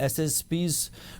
SSPs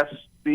SP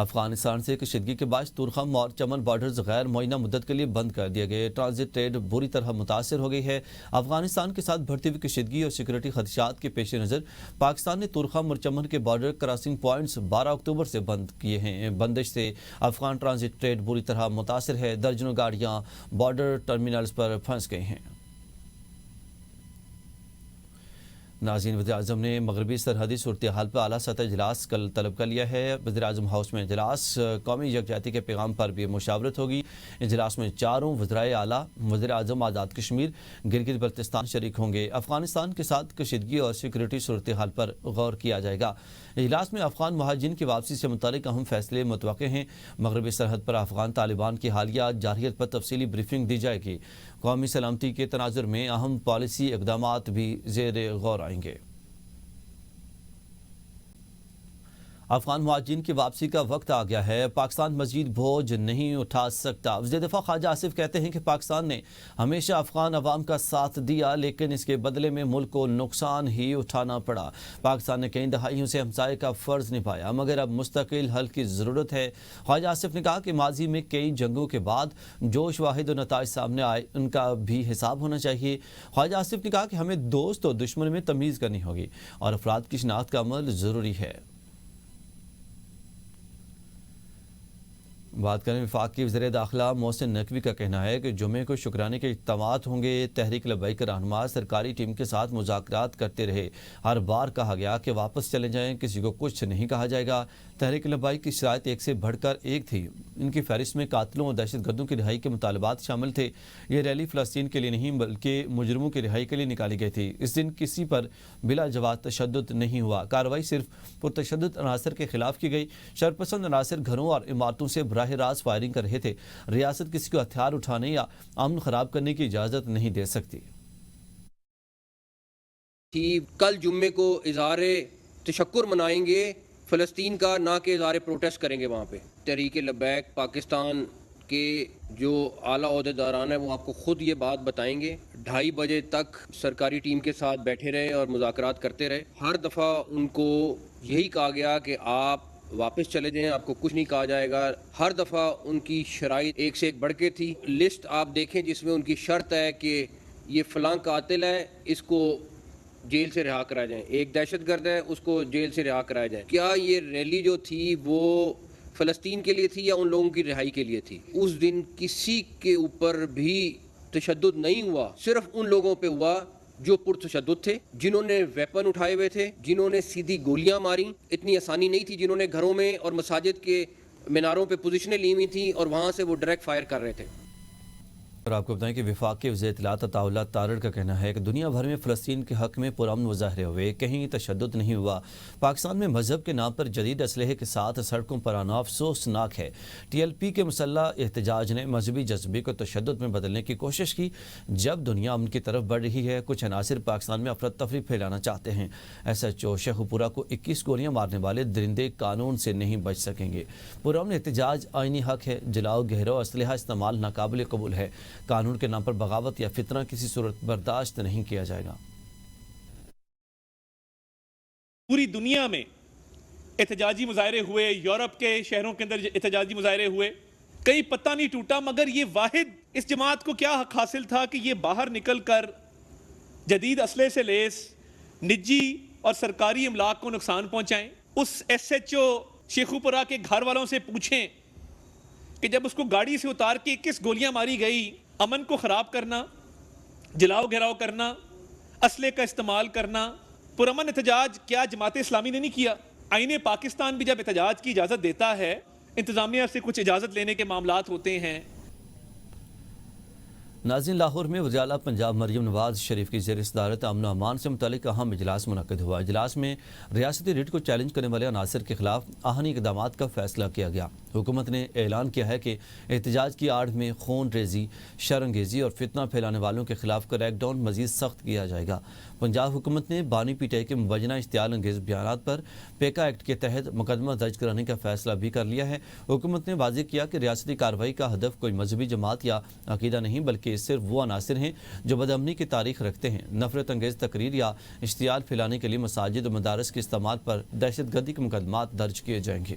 Afghanistan سے کشیدگی کے باعث تورخم اور چمن بارڈرز غیر معینہ مدت کے لیے بند کر دیے گئے. ٹرانزٹ ٹریڈ بری طرح متاثر ہو گئی ہے. افغانستان کے ساتھ بڑھتی ہوئی کشیدگی اور سیکورٹی خدشات کے پیش نظر پاکستان نے تورخم اور چمن کے بارڈر کراسنگ پوائنٹس 12 اکتوبر سے بند کیے ہیں. بندش سے افغان ٹرانزٹ ٹریڈ بری طرح متاثر ہے. درجنوں گاڑیاں بارڈر ٹرمینلز پر پھنس گئی ہیں. ناظرین، وزیراعظم نے مغربی سرحدی صورتحال پر اعلیٰ سطح اجلاس کل طلب کر لیا ہے. وزیراعظم ہاؤس میں اجلاس قومی یکجہتی کے پیغام پر بھی مشاورت ہوگی. اجلاس میں چاروں وزرائے اعلیٰ، وزیر اعظم آزاد کشمیر، گلگت بلتستان شریک ہوں گے. افغانستان کے ساتھ کشیدگی اور سیکورٹی صورتحال پر غور کیا جائے گا. اجلاس میں افغان مہاجرین کی واپسی سے متعلق اہم فیصلے متوقع ہیں. مغربی سرحد پر افغان طالبان کی حالیہ جارحیت پر تفصیلی بریفنگ دی جائے گی. قومی سلامتی کے تناظر میں اہم پالیسی اقدامات بھی زیر غور آئیں گے. افغان مہاجرین کی واپسی کا وقت آ گیا ہے. پاکستان مزید بوجھ نہیں اٹھا سکتا. وزیر دفاع خواجہ آصف کہتے ہیں کہ پاکستان نے ہمیشہ افغان عوام کا ساتھ دیا، لیکن اس کے بدلے میں ملک کو نقصان ہی اٹھانا پڑا. پاکستان نے کئی دہائیوں سے ہمسائے کا فرض نبھایا، مگر اب مستقل حل کی ضرورت ہے. خواجہ آصف نے کہا کہ ماضی میں کئی جنگوں کے بعد جوش واحد و نتائج سامنے آئے، ان کا بھی حساب ہونا چاہیے. خواجہ آصف نے کہا کہ ہمیں دوست اور دشمن میں تمیز کرنی ہوگی اور افراد کی شناخت کا عمل ضروری ہے. بات کریں وفاق کی وزیر داخلہ محسن نقوی کا کہنا ہے کہ جمعے کو شکرانے کے اجتماعات ہوں گے. تحریک لبیک رہنما سرکاری ٹیم کے ساتھ مذاکرات کرتے رہے. ہر بار کہا گیا کہ واپس چلے جائیں، کسی کو کچھ نہیں کہا جائے گا. تحریک لبیک کی شرائط ایک سے بڑھ کر ایک تھی. ان کی فہرست میں قاتلوں اور دہشت گردوں کی رہائی کے مطالبات شامل تھے. یہ ریلی فلسطین کے لیے نہیں بلکہ مجرموں کی رہائی کے لیے نکالی گئی تھی. اس دن کسی پر بلا جواز تشدد نہیں ہوا. کارروائی صرف پرتشدد عناصر کے خلاف کی گئی. شرپسند عناصر گھروں اور عمارتوں سے براہ راست فائرنگ کر رہے تھے. ریاست کسی کو ہتھیار اٹھانے یا امن خراب کرنے کی اجازت نہیں دے سکتی. کل جمعے کو اظہار تشکر منائیں گے فلسطین کا، نہ کہ اظہار پروٹیسٹ کریں گے. وہاں پہ تحریک لبیک پاکستان کے جو اعلیٰ عہدیداران ہیں وہ آپ کو خود یہ بات بتائیں گے. 2:30 بجے تک سرکاری ٹیم کے ساتھ بیٹھے رہے اور مذاکرات کرتے رہے. ہر دفعہ ان کو یہی کہا گیا کہ آپ واپس چلے جائیں، آپ کو کچھ نہیں کہا جائے گا. ہر دفعہ ان کی شرائط ایک سے ایک بڑھ کے تھی. لسٹ آپ دیکھیں جس میں ان کی شرط ہے کہ یہ فلاں قاتل ہے، اس کو جیل سے رہا کرایا جائے، ایک دہشت گرد ہے اس کو جیل سے رہا کرایا جائے. کیا یہ ریلی جو تھی وہ فلسطین کے لیے تھی یا ان لوگوں کی رہائی کے لیے تھی؟ اس دن کسی کے اوپر بھی تشدد نہیں ہوا، صرف ان لوگوں پہ ہوا جو پرتشدد تھے، جنہوں نے ویپن اٹھائے ہوئے تھے، جنہوں نے سیدھی گولیاں ماری. اتنی آسانی نہیں تھی. جنہوں نے گھروں میں اور مساجد کے میناروں پہ پوزیشنیں لی ہوئی تھیں اور وہاں سے وہ ڈائریکٹ فائر کر رہے تھے. اور آپ کو بتائیں کہ وفاق کے وزیر اطلاعات عطا اللہ تارڑ کا کہنا ہے کہ دنیا بھر میں فلسطین کے حق میں پرامن مظاہرے ہوئے، کہیں تشدد نہیں ہوا. پاکستان میں مذہب کے نام پر جدید اسلحے کے ساتھ سڑکوں پر آنا افسوسناک ہے. ٹی ایل پی کے مسلح احتجاج نے مذہبی جذبے کو تشدد میں بدلنے کی کوشش کی. جب دنیا ان کی طرف بڑھ رہی ہے، کچھ عناصر پاکستان میں افراتفری پھیلانا چاہتے ہیں. ایس ایچ او شیخو پورہ کو 21 گولیاں مارنے والے درندے قانون سے نہیں بچ سکیں گے. پرامن احتجاج آئینی حق ہے. جلاؤ گہرو اسلحہ استعمال ناقابل قبول ہے. قانون کے نام پر بغاوت یا فتنہ کسی صورت برداشت نہیں کیا جائے گا. پوری دنیا میں احتجاجی مظاہرے ہوئے، یورپ کے شہروں کے اندر احتجاجی مظاہرے ہوئے، کئی پتہ نہیں ٹوٹا. مگر یہ واحد اس جماعت کو کیا حق حاصل تھا کہ یہ باہر نکل کر جدید اسلحے سے لیس نجی اور سرکاری املاک کو نقصان پہنچائیں. اس ایس ایچ او شیخو پورہ کے گھر والوں سے پوچھیں کہ جب اس کو گاڑی سے اتار کے 21 گولیاں ماری گئی، امن کو خراب کرنا، جلاؤ گھیراؤ کرنا، اسلحے کا استعمال کرنا، پرامن احتجاج کیا جماعت اسلامی نے نہیں کیا؟ آئین پاکستان بھی جب احتجاج کی اجازت دیتا ہے، انتظامیہ سے کچھ اجازت لینے کے معاملات ہوتے ہیں. ناظرین، لاہور میں وزیر اعلیٰ پنجاب مریم نواز شریف کی زیر صدارت امن و امان سے متعلق اہم اجلاس منعقد ہوا. اجلاس میں ریاستی ریٹ کو چیلنج کرنے والے عناصر کے خلاف آہنی اقدامات کا فیصلہ کیا گیا. حکومت نے اعلان کیا ہے کہ احتجاج کی آڑ میں خون ریزی، شرانگیزی اور فتنہ پھیلانے والوں کے خلاف کریک ڈاؤن مزید سخت کیا جائے گا. پنجاب حکومت نے بانی پی ٹی آئی کے مبینہ اشتعال انگیز بیانات پر پیکا ایکٹ کے تحت مقدمہ درج کرانے کا فیصلہ بھی کر لیا ہے. حکومت نے واضح کیا کہ ریاستی کارروائی کا ہدف کوئی مذہبی جماعت یا عقیدہ نہیں، بلکہ صرف وہ عناصر ہیں جو بدامنی کی تاریخ رکھتے ہیں. نفرت انگیز تقریر یا اشتعال پھیلانے کے لیے مساجد و مدارس کے استعمال پر دہشت گردی کے مقدمات درج کیے جائیں گے.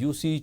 UC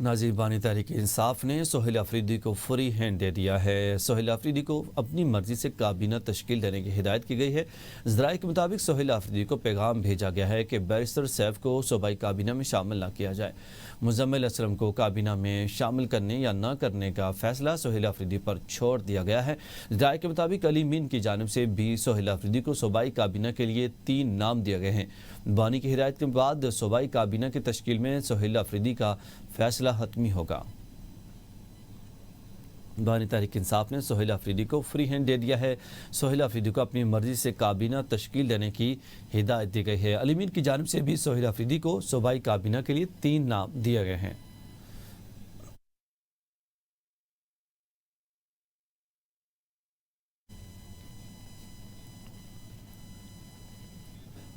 ناظرین، بانی تحریک انصاف نے سہیل آفریدی کو فری ہینڈ دے دیا ہے۔ سہیل آفریدی کو اپنی مرضی سے کابینہ تشکیل دینے کی ہدایت کی گئی ہے۔ ذرائع کے مطابق سہیل آفریدی کو پیغام بھیجا گیا ہے کہ بیرسٹر سیف کو صوبائی کابینہ میں شامل نہ کیا جائے۔ مزمل اسلم کو کابینہ میں شامل کرنے یا نہ کرنے کا فیصلہ سہیل آفریدی پر چھوڑ دیا گیا ہے۔ ذرائع کے مطابق علی مین کی جانب سے بھی سہیل آفریدی کو صوبائی کابینہ کے لیے 3 نام دیے گئے ہیں۔ بانی کی ہدایت کے بعد صوبائی کابینہ کی تشکیل میں سہیل آفریدی کا فیصلہ حتمی ہوگا۔ بانی تحریک انصاف نے سہیل آفریدی کو فری ہینڈ دے دیا ہے۔ سہیل آفریدی کو اپنی مرضی سے کابینہ تشکیل دینے کی ہدایت دی گئی ہے۔ علی مین کی جانب سے بھی سہیل آفریدی کو صوبائی کابینہ کے لیے 3 نام دیے گئے ہیں۔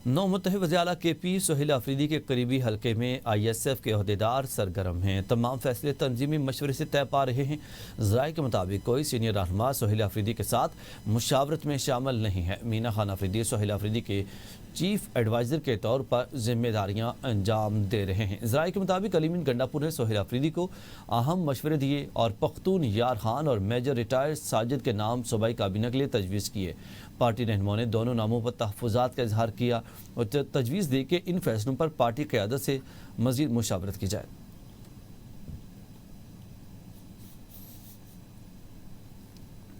نو متحد وزیر اعلیٰ کے پی سہیل آفریدی کے قریبی حلقے میں آئی ایس ایف کے عہدیدار سرگرم ہیں۔ تمام فیصلے تنظیمی مشورے سے طے پا رہے ہیں۔ ذرائع کے مطابق کوئی سینئر رہنما سہیل آفریدی کے ساتھ مشاورت میں شامل نہیں ہے۔ مینا خان آفریدی سہیل آفریدی کے چیف ایڈوائزر کے طور پر ذمہ داریاں انجام دے رہے ہیں۔ ذرائع کے مطابق علی مین گنڈاپور نے سہیل آفریدی کو اہم مشورے دیے اور پختون یار خان اور میجر ریٹائر ساجد کے نام صوبائی کابینہ کے لیے تجویز کیے۔ پارٹی رہنماؤں نے دونوں ناموں پر تحفظات کا اظہار کیا اور تجویز دی کہ ان فیصلوں پر پارٹی قیادت سے مزید مشاورت کی جائے۔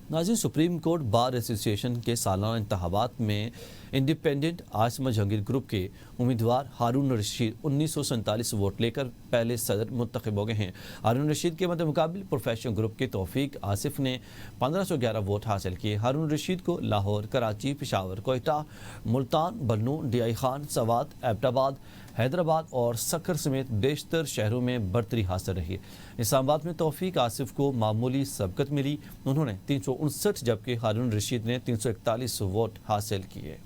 ناظرین، سپریم کورٹ بار ایسوسی ایشن کے سالانہ انتخابات میں انڈیپینڈنٹ عاصمہ جہانگیر گروپ کے امیدوار ہارون رشید 1947 ووٹ لے کر پہلے صدر منتخب ہو گئے ہیں۔ ہارون رشید کے مد مقابل پروفیشنل گروپ کے توفیق آصف نے 1511 ووٹ حاصل کیے۔ ہارون رشید کو لاہور، کراچی، پشاور، کوئٹہ، ملتان، بنوں، ڈی آئی خان، سوات، ایبٹ آباد، حیدرآباد اور سکر سمیت بیشتر شہروں میں برتری حاصل رہی۔ اسلام آباد میں توفیق آصف کو معمولی سبقت ملی، انہوں نے 359 جبکہ ہارون رشید نے 341 ووٹ حاصل کیے۔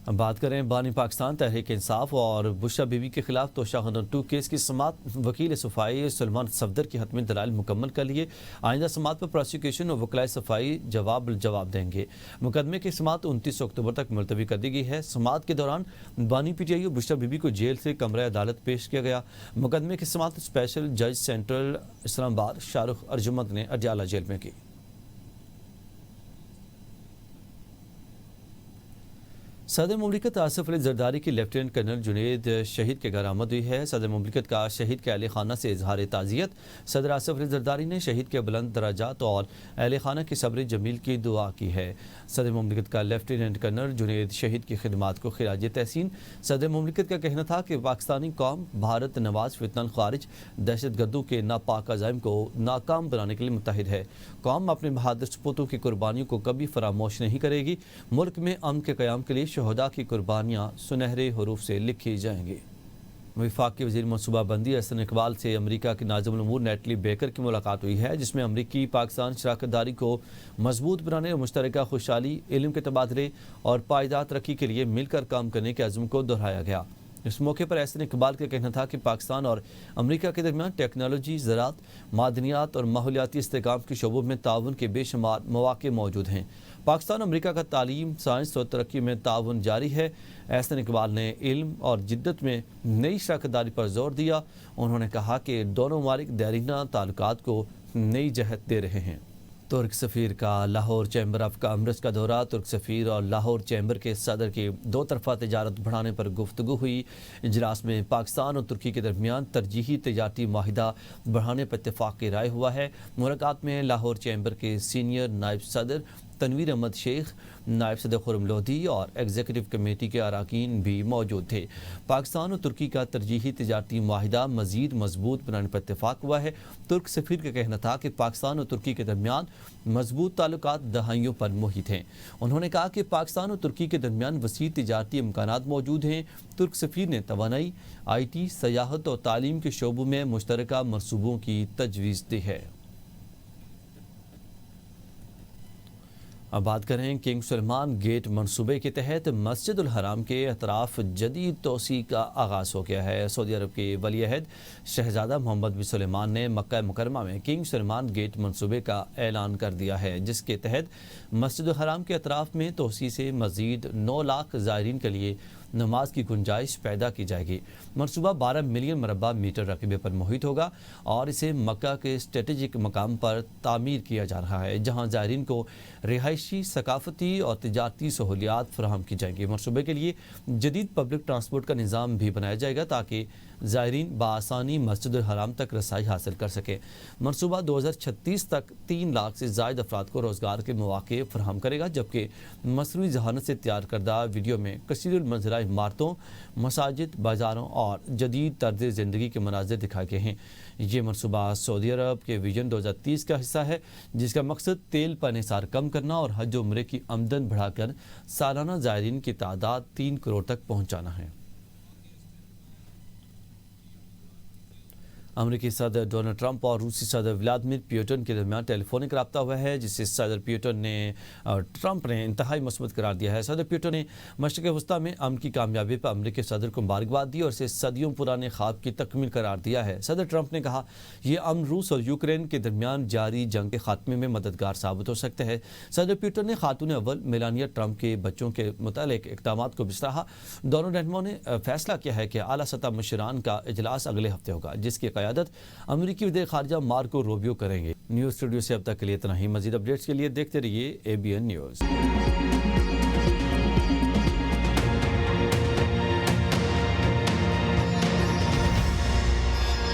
اب بات کریں بانی پاکستان تحریک انصاف اور بشرا بی بی کے خلاف توشہ خانہ 2 کیس کی سماعت وکیل صفائی سلمان صفدر کی حتمی دلائل مکمل کر لیے۔ آئندہ سماعت پر پروسیکیوشن اور وکلائے صفائی جواب دیں گے۔ مقدمے کی سماعت 29 اکتوبر تک ملتوی کر دی گئی ہے۔ سماعت کے دوران بانی پی ٹی آئی اور بشرا بی بی کو جیل سے کمرہ عدالت پیش کیا گیا۔ مقدمے کی سماعت اسپیشل جج سینٹرل اسلام آباد شاہ رخ ارجمند نے اڈیالہ جیل میں کی۔ صدر مملکت آصف علی زرداری کی لیفٹیننٹ کرنل جنید شہید کے گھر آمد ہوئی ہے۔ صدر مملکت کا شہید کے اہل خانہ سے اظہار تعزیت۔ صدر آصف علی زرداری نے شہید کے بلند درجات اور اہل خانہ کی صبر جمیل کی دعا کی ہے۔ صدر مملکت کا لیفٹیننٹ کرنل جنید شہید کی خدمات کو خراج تحسین۔ صدر مملکت کا کہنا تھا کہ پاکستانی قوم بھارت نواز فتنہ خارج دہشت گردوں کے ناپاک عزائم کو ناکام بنانے کے لیے متحد ہے۔ قوم اپنے بہادر سپوتوں کی قربانیوں کو کبھی فراموش نہیں کرے گی۔ ملک میں امن کے قیام کے لیے شہداء کی قربانیاں سنہرے حروف سے لکھی جائیں گی۔ وفاقی وزیر منصوبہ بندی احسن اقبال سے امریکہ کی ناظم الامور نیٹلی بیکر کی ملاقات ہوئی ہے، جس میں امریکی پاکستان شراکت داری کو مضبوط بنانے اور مشترکہ خوشحالی، علم کے تبادلے اور پائیدار ترقی کے لیے مل کر کام کرنے کے عزم کو دہرایا گیا۔ اس موقع پر احسن اقبال کا کہنا تھا کہ پاکستان اور امریکہ کے درمیان ٹیکنالوجی، زراعت، معدنیات اور ماحولیاتی استحکام کے شعبوں میں تعاون کے بے شمار مواقع موجود ہیں۔ پاکستان اور امریکہ کا تعلیم، سائنس اور ترقی میں تعاون جاری ہے۔ احسن اقبال نے علم اور جدت میں نئی شراکت داری پر زور دیا۔ انہوں نے کہا کہ دونوں ممالک دیرینہ تعلقات کو نئی جہت دے رہے ہیں۔ ترک سفیر کا لاہور چیمبر آف کامرس کا دورہ۔ ترک سفیر اور لاہور چیمبر کے صدر کی 2 طرفہ تجارت بڑھانے پر گفتگو ہوئی۔ اجلاس میں پاکستان اور ترکی کے درمیان ترجیحی تجارتی معاہدہ بڑھانے پر اتفاق کی رائے ہوا ہے۔ ملاقات میں لاہور چیمبر کے سینئر نائب صدر تنویر احمد شیخ، نائب صدر خرم لودھی اور ایگزیکٹو کمیٹی کے اراکین بھی موجود تھے۔ پاکستان اور ترکی کا ترجیحی تجارتی معاہدہ مزید مضبوط بنانے پر اتفاق ہوا ہے۔ ترک سفیر کا کہنا تھا کہ پاکستان اور ترکی کے درمیان مضبوط تعلقات دہائیوں پر محیط ہیں۔ انہوں نے کہا کہ پاکستان اور ترکی کے درمیان وسیع تجارتی امکانات موجود ہیں۔ ترک سفیر نے توانائی، آئی ٹی، سیاحت اور تعلیم کے شعبوں میں مشترکہ منصوبوں کی تجویز دی ہے۔ اب بات کریں کنگ سلمان گیٹ منصوبے کے تحت مسجد الحرام کے اطراف جدید توسیع کا آغاز ہو گیا ہے۔ سعودی عرب کے ولی عہد شہزادہ محمد بن سلمان نے مکہ مکرمہ میں کنگ سلمان گیٹ منصوبے کا اعلان کر دیا ہے، جس کے تحت مسجد الحرام کے اطراف میں توسیع سے مزید 9 لاکھ زائرین کے لیے نماز کی گنجائش پیدا کی جائے گی۔ منصوبہ 12 ملین مربع میٹر رقبے پر محیط ہوگا اور اسے مکہ کے اسٹریٹجک مقام پر تعمیر کیا جا رہا ہے، جہاں زائرین کو رہائشی، ثقافتی اور تجارتی سہولیات فراہم کی جائیں گی۔ منصوبے کے لیے جدید پبلک ٹرانسپورٹ کا نظام بھی بنایا جائے گا تاکہ زائرین بآسانی مسجد الحرام تک رسائی حاصل کر سکیں۔ منصوبہ 2036 تک 3 لاکھ سے زائد افراد کو روزگار کے مواقع فراہم کرے گا، جبکہ مصنوعی ذہانت سے تیار کردہ ویڈیو میں کثیر المنظرہ عمارتوں، مساجد، بازاروں اور جدید طرز زندگی کے مناظر دکھائے گئے ہیں۔ یہ منصوبہ سعودی عرب کے ویژن 2030 کا حصہ ہے، جس کا مقصد تیل پر انحصار کم کرنا اور حج و عمرے کی آمدن بڑھا کر سالانہ زائرین کی تعداد 3 کروڑ تک پہنچانا ہے۔ امریکی صدر ڈونلڈ ٹرمپ اور روسی صدر ولادیمیر پوٹن کے درمیان ٹیلی فونک رابطہ ہوا ہے، جسے صدر پوٹن نے ٹرمپ نے انتہائی مثبت قرار دیا ہے۔ صدر پوٹن نے مشرق وسطیٰ میں امن کی کامیابی پر امریکی صدر کو مبارکباد دی اور اسے صدیوں پرانے خواب کی تکمیل قرار دیا ہے۔ صدر ٹرمپ نے کہا، یہ امن روس اور یوکرین کے درمیان جاری جنگ کے خاتمے میں مددگار ثابت ہو سکتا ہے۔ صدر پوٹن نے خاتون اول میلانیا ٹرمپ کے بچوں کے متعلق اقدامات کو بھی سراہا۔ دونوں رہنماؤں نے فیصلہ کیا ہے کہ اعلیٰ سطح مشیران کا اجلاس اگلے ہفتے ہوگا، جس کی قیادت امریکی وزیر خارجہ مارکو روبیو کریں گے۔ نیوز اسٹوڈیو سے اب تک کے لیے اتنا ہی۔ مزید اپڈیٹس کے لیے دیکھتے رہیے ABN نیوز۔